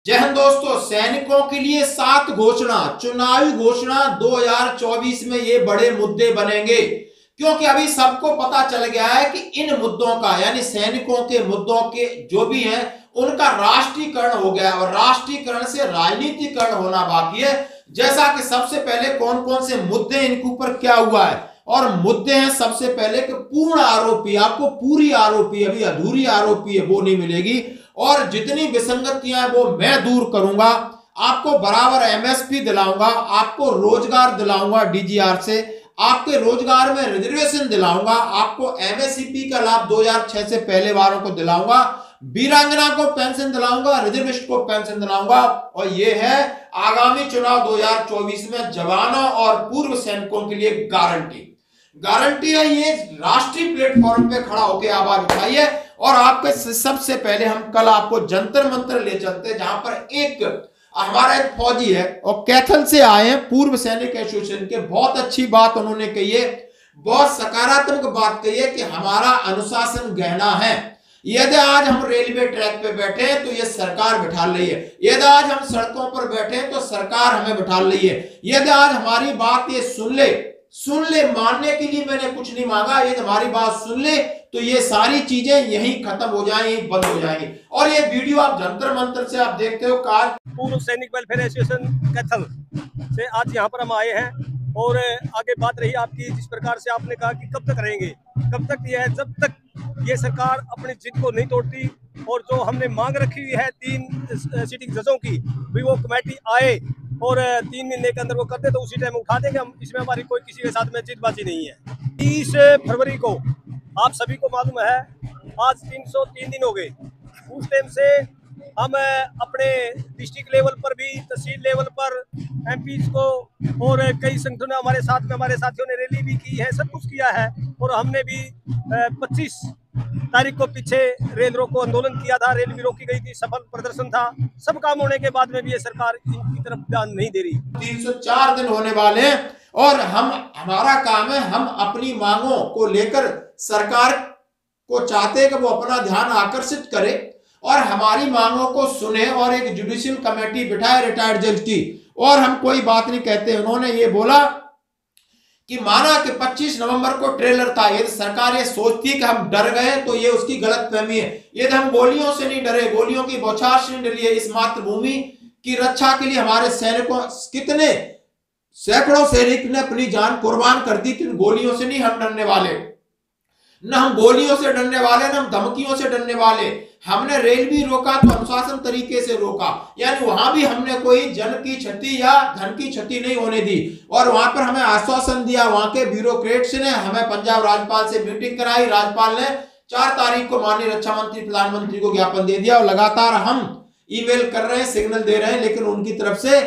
जय हिंद दोस्तों। सैनिकों के लिए 7 घोषणा, चुनावी घोषणा 2024 में ये बड़े मुद्दे बनेंगे, क्योंकि अभी सबको पता चल गया है कि इन मुद्दों का यानी सैनिकों के मुद्दों के जो भी हैं उनका राष्ट्रीयकरण हो गया और राष्ट्रीयकरण से राजनीतिकरण होना बाकी है। जैसा कि सबसे पहले कौन कौन से मुद्दे इनके ऊपर क्या हुआ है, और मुद्दे हैं सबसे पहले कि पूर्ण आरोपी, आपको पूरी आरोपी, अभी अधूरी आरोपी है वो नहीं मिलेगी, और जितनी विसंगतियां हैं वो मैं दूर करूंगा। आपको बराबर एमएसपी दिलाऊंगा, आपको रोजगार दिलाऊंगा डीजीआर से, आपके रोजगार में रिजर्वेशन दिलाऊंगा, आपको एमएससीपी का लाभ 2006 से पहले वालों को दिलाऊंगा, वीरांगना को पेंशन दिलाऊंगा, रिजर्विस्ट को पेंशन दिलाऊंगा। और ये है आगामी चुनाव 2024 में जवानों और पूर्व सैनिकों के लिए गारंटी है। ये राष्ट्रीय प्लेटफॉर्म पे खड़ा होकर आवाज उठाइए। और आपके सबसे पहले हम कल आपको जंतर मंतर ले चलते हैं, जहां पर हमारा एक फौजी है और कैथल से आए हैं, पूर्व सैनिक एसोसिएशन के। बहुत अच्छी बात उन्होंने कही है, बहुत सकारात्मक बात कही है कि हमारा अनुशासन गहना है। यदि आज हम रेलवे ट्रैक पे बैठे हैं तो ये सरकार बिठा रही है, यदि आज हम सड़कों पर बैठे हैं तो सरकार हमें बिठा रही है, यदि आज हमारी बात ये सुन ले, मानने के लिए मैंने कुछ नहीं मांगा, यदि हमारी बात सुन ले तो ये सारी चीजें यहीं खत्म हो जाएंगी, बंद हो जाएंगी। और ये वीडियो आप जंतर मंतर से आप देखते हो। आज पूर्व सैनिक वेलफेयर एसोसिएशन कैथल से आज यहाँ पर हम आए हैं और आगे बात रही आपकी, जिस प्रकार से आपने कहा कि कब तक रहेंगे, कब तक ये है, जब तक ये सरकार अपनी जिद को नहीं तोड़ती। और जो हमने मांग रखी हुई है 3 सिटिंग जजों की, भी वो कमेटी आए और 3 महीने के अंदर वो कर दे तो उसी टाइम उठा देंगे हम। इसमें हमारी कोई किसी के साथ में जिदबाजी नहीं है। 30 फरवरी को आप सभी को मालूम है आज 303 दिन हो गए। उस टाइम से हम अपने डिस्ट्रिक्ट लेवल पर भी, तहसील लेवल पर एमपीज को और कई संगठनों हमारे साथ में, हमारे साथियों ने रैली भी की है, सब कुछ किया है। और हमने भी 25 तारीख को पीछे रेल रोको आंदोलन किया था, रेल भी रोकी गई थी, सफल प्रदर्शन था। सब काम होने के बाद में भी ये सरकार इनकी तरफ ध्यान नहीं दे रही। 304 दिन होने वाले हैं और हमारा काम है, हम अपनी मांगों को लेकर सरकार को चाहते हैं कि वो अपना ध्यान आकर्षित करे और हमारी मांगों को सुने और एक जुडिशियल कमेटी बिठाए रिटायर्ड जज की। और हम कोई बात नहीं कहते। उन्होंने ये बोला कि माना कि 25 नवंबर को ट्रेलर था, यदि सरकार ये सोचती है कि हम डर गए तो ये उसकी गलतफहमी है। यदि हम गोलियों से नहीं डरे, गोलियों की बौछार से नहीं डरी है, इस मातृभूमि की रक्षा के लिए हमारे सैनिकों, कितने सैकड़ों सैनिक ने अपनी जान कुर्बान कर दी, किन गोलियों से नहीं हम डरने वाले, न हम गोलियों से डरने वाले, न हम धमकियों से डरने वाले। हमने रेल भी रोका तो अनुशासन तरीके से रोका, यानी वहां भी हमने कोई जन की क्षति या धन की क्षति नहीं होने दी। और वहां पर हमें आश्वासन दिया, वहां के ब्यूरोक्रेट्स ने हमें पंजाब राज्यपाल से मीटिंग कराई, राज्यपाल ने 4 तारीख को माननीय रक्षा मंत्री प्रधानमंत्री को ज्ञापन दे दिया। और लगातार हम ईमेल कर रहे हैं, सिग्नल दे रहे हैं, लेकिन उनकी तरफ से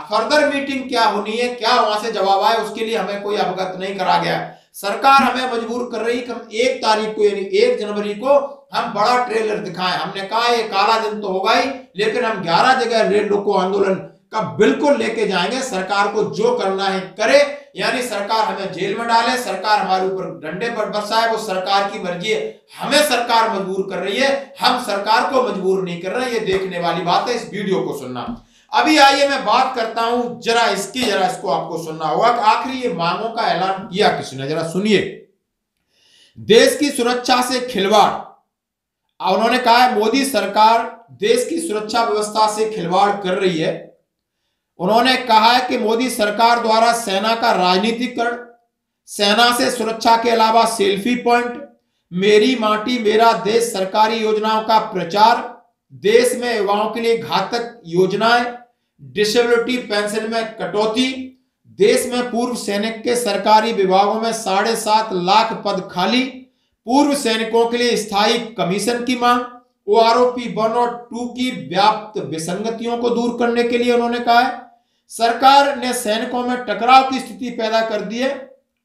फर्दर मीटिंग क्या होनी है, क्या वहां से जवाब आए, उसके लिए हमें कोई अवगत नहीं करा गया। सरकार हमें मजबूर कर रही कि हम 1 तारीख को यानी 1 जनवरी को हम बड़ा ट्रेलर दिखाएं। हमने कहा ये काला दिन तो होगा ही, लेकिन हम 11 जगह रेल रोको आंदोलन का बिल्कुल लेके जाएंगे। सरकार को जो करना है करे, यानी सरकार हमें जेल में डाले, सरकार हमारे ऊपर डंडे पर बरसाए, वो सरकार की मर्जी है। हमें सरकार मजबूर कर रही है, हम सरकार को मजबूर नहीं कर रहे। ये देखने वाली बात है, इस वीडियो को सुनना। अभी आइए मैं बात करता हूं जरा इसको आपको सुनना होगा कि आखिर ये मांगों का ऐलान किया किसने, जरा सुनिए। देश की सुरक्षा से खिलवाड़, उन्होंने कहा है मोदी सरकार देश की सुरक्षा व्यवस्था से खिलवाड़ कर रही है। उन्होंने कहा है कि मोदी सरकार द्वारा सेना का राजनीतिकरण, सेना से सुरक्षा के अलावा सेल्फी पॉइंट, मेरी माटी मेरा देश सरकारी योजनाओं का प्रचार, देश में युवाओं के लिए घातक योजनाएं, डिसेबिलिटी पेंशन में कटौती, देश में पूर्व सैनिक के सरकारी विभागों में 7.5 लाख पद खाली, पूर्व सैनिकों के लिए स्थायी कमीशन की मांग, ओआरओपी 1 और 2 की व्याप्त विसंगतियों को दूर करने के लिए उन्होंने कहा है। सरकार ने सैनिकों में टकराव की स्थिति पैदा कर दी है।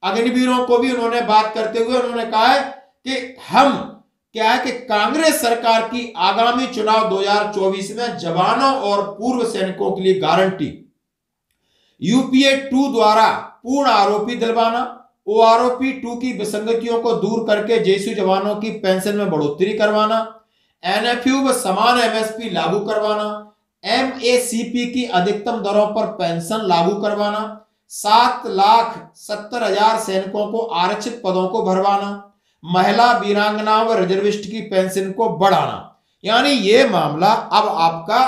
अग्निवीरों को भी उन्होंने बात करते हुए उन्होंने कहा है कि हम क्या है कि कांग्रेस सरकार की आगामी चुनाव 2024 में जवानों और पूर्व सैनिकों के लिए गारंटी, यूपीए 2 द्वारा पूर्ण आरोपी दिलवाना, ओआरओपी 2 की विसंगतियों को दूर करके जेएसयू जवानों की पेंशन में बढ़ोतरी करवाना, एनएफयू व समान एमएसपी लागू करवाना, एमएसीपी की अधिकतम दरों पर पेंशन लागू करवाना, 7,70,000 सैनिकों को आरक्षित पदों को भरवाना, महिला वीरांगनाओं व रिजर्विस्ट की पेंशन को बढ़ाना। यानी ये मामला अब आपका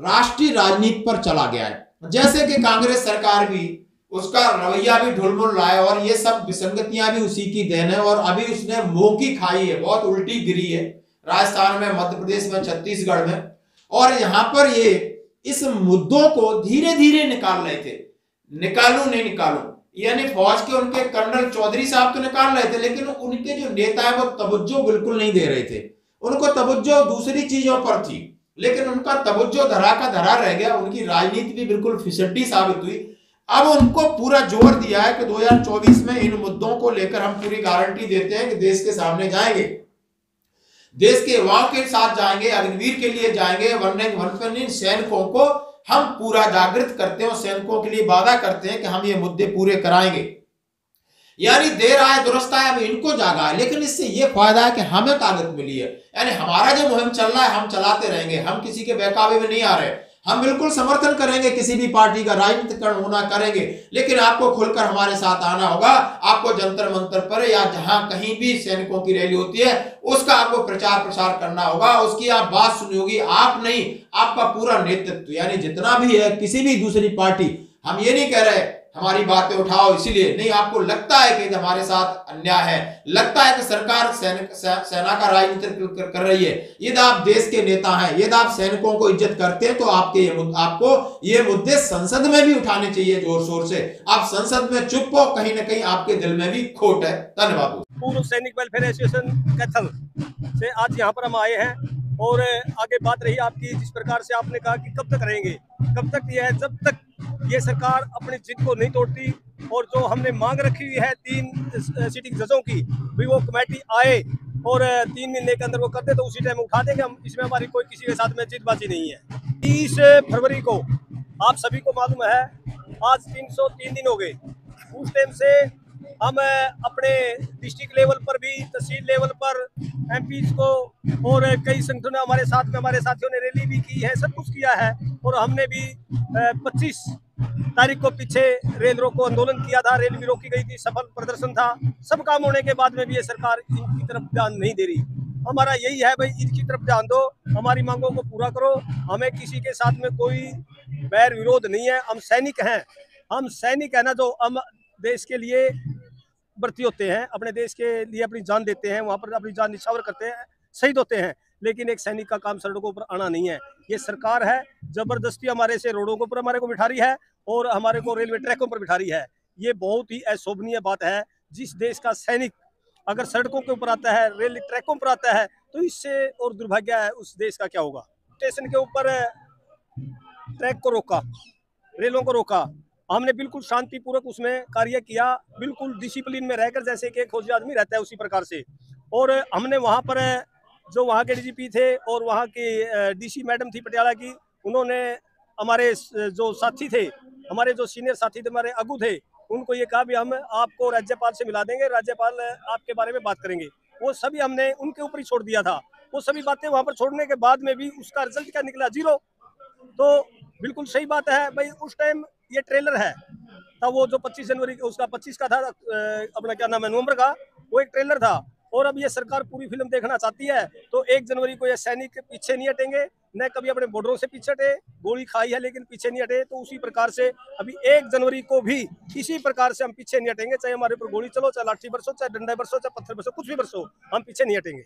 राष्ट्रीय राजनीति पर चला गया है। जैसे कि कांग्रेस सरकार भी उसका रवैया भी ढुलमुल रहा है और ये सब विसंगतियां भी उसी की देन है। और अभी उसने मुंह की खाई है, बहुत उल्टी गिरी है राजस्थान में, मध्य प्रदेश में, छत्तीसगढ़ में। और यहां पर ये इस मुद्दों को धीरे धीरे निकाल रहे थे, निकालू नहीं निकालू, यानी फौज के उनके कर्नल चौधरी साहब तो निकाल रहे थे, लेकिन उनके जो नेता है वो तवज्जो बिल्कुल नहीं दे रहे थे। उनको तवज्जो दूसरी चीजों पर थी, लेकिन उनका तवज्जो धरा का धरा रह गया। उनकी राजनीति भी बिल्कुल फिसड्डी साबित हुई। अब उनको पूरा जोर दिया है कि 2024 में इन मुद्दों को लेकर हम पूरी गारंटी देते हैं कि देश के सामने जाएंगे, देश के युवाओं के साथ जाएंगे, अग्निवीर के लिए जाएंगे, वन रैंक वन पेंशन सैनिकों को हम पूरा जागृत करते हैं और सैनिकों के लिए वादा करते हैं कि हम ये मुद्दे पूरे कराएंगे। यानी देर आए दुरुस्त आए, अब इनको जागा है। लेकिन इससे ये फायदा है कि हमें ताकत मिली है, यानी हमारा जो मुहिम चल रहा है हम चलाते रहेंगे, हम किसी के बहकावे में नहीं आ रहे। हम बिल्कुल समर्थन करेंगे किसी भी पार्टी का, राजनीतिकरण होना करेंगे, लेकिन आपको खुलकर हमारे साथ आना होगा। आपको जंतर मंतर पर या जहां कहीं भी सैनिकों की रैली होती है उसका आपको प्रचार प्रसार करना होगा, उसकी आप बात सुनी होगी। आप नहीं, आपका पूरा नेतृत्व, यानी जितना भी है, किसी भी दूसरी पार्टी, हम ये नहीं कह रहे हमारी बातें उठाओ इसीलिए नहीं, आपको लगता है कि आपके साथ अन्याय है, लगता है कि सरकार सेना का राजनीति कर रही है, यदि आप देश के नेता हैं, यदि आप सैनिकों को इज्जत करते हैं, तो आपको ये मुद्दे संसद में भी उठाने चाहिए जोर शोर से। आप संसद में चुप हो, कहीं ना कहीं आपके दिल में भी खोट है। धन्यवाद। पूर्व सैनिक वेलफेयर एसोसिएशन कैथल से आज यहाँ पर हम आए हैं और आगे बात रही आपकी, जिस प्रकार से आपने कहा कि कब तक रहेंगे, कब तक ये है, जब तक ये सरकार अपनी जिद को नहीं तोड़ती। और जो हमने मांग रखी हुई है 3 सिटिंग जजों की, भी वो कमेटी आए और 3 महीने के अंदर वो कर दे तो उसी टाइम उठा देंगे हम। इसमें हमारी कोई किसी के साथ में जिदबाजी नहीं है। 30 फरवरी को आप सभी को मालूम है आज 303 दिन हो गए। उस टाइम से हम अपने डिस्ट्रिक्ट लेवल पर भी, तहसील लेवल पर एमपीज को और कई संगठनों हमारे साथ में, हमारे साथियों ने रैली भी की है, सब कुछ किया है। और हमने भी 25 तारीख को पीछे रेल रोको आंदोलन किया था, रेल भी रोकी गई थी, सफल प्रदर्शन था। सब काम होने के बाद में भी ये सरकार इनकी तरफ ध्यान नहीं दे रही। हमारा यही है भाई, इनकी तरफ ध्यान दो, हमारी मांगों को पूरा करो। हमें किसी के साथ में कोई बैर विरोध नहीं है। हम सैनिक हैं, हम सैनिक है ना, जो हम देश के लिए भर्ती होते हैं, अपने देश के लिए अपनी जान देते हैं, वहाँ पर अपनी जान निछावर करते हैं, शहीद होते हैं। लेकिन एक सैनिक का काम सड़कों पर आना नहीं है। ये सरकार है जबरदस्ती हमारे से रोडों के ऊपर हमारे को बिठा रही है और हमारे को रेलवे ट्रैकों पर बिठा रही है। ये बहुत ही अशोभनीय बात है। जिस देश का सैनिक अगर सड़कों के ऊपर आता है, रेल ट्रैकों पर आता है, तो इससे और दुर्भाग्य है उस देश का क्या होगा। स्टेशन के ऊपर ट्रैक को रोका, रेलों को रोका, हमने बिल्कुल शांतिपूर्वक उसमें कार्य किया, बिल्कुल डिसिप्लिन में रहकर, जैसे कि एक फौजी आदमी रहता है उसी प्रकार से। और हमने वहाँ पर जो वहाँ के डीजीपी थे और वहाँ की डीसी मैडम थी पटियाला की, उन्होंने हमारे जो साथी थे, हमारे जो सीनियर साथी थे, हमारे अगू थे, उनको ये कहा भी हम आपको राज्यपाल से मिला देंगे, राज्यपाल आपके बारे में बात करेंगे। वो सभी हमने उनके ऊपर ही छोड़ दिया था। वो सभी बातें वहाँ पर छोड़ने के बाद में भी उसका रिजल्ट क्या निकला, 0। तो बिल्कुल सही बात है भाई। उस टाइम ये ट्रेलर है तब, वो जो 25 जनवरी उसका 25 का था अपना क्या नाम है, नवंबर का, वो एक ट्रेलर था। और अब ये सरकार पूरी फिल्म देखना चाहती है तो 1 जनवरी को ये सैनिक पीछे नहीं हटेंगे, न कभी अपने बॉर्डरों से पीछे हटे, गोली खाई है लेकिन पीछे नहीं हटे। तो उसी प्रकार से अभी 1 जनवरी को भी इसी प्रकार से हम पीछे नहीं हटेंगे, चाहे हमारे ऊपर गोली चलो, चाहे लाठी बरसो, चाहे डंडा बरसो, चाहे पत्थर बरसो, कुछ भी बरसो, हम पीछे नहीं हटेंगे।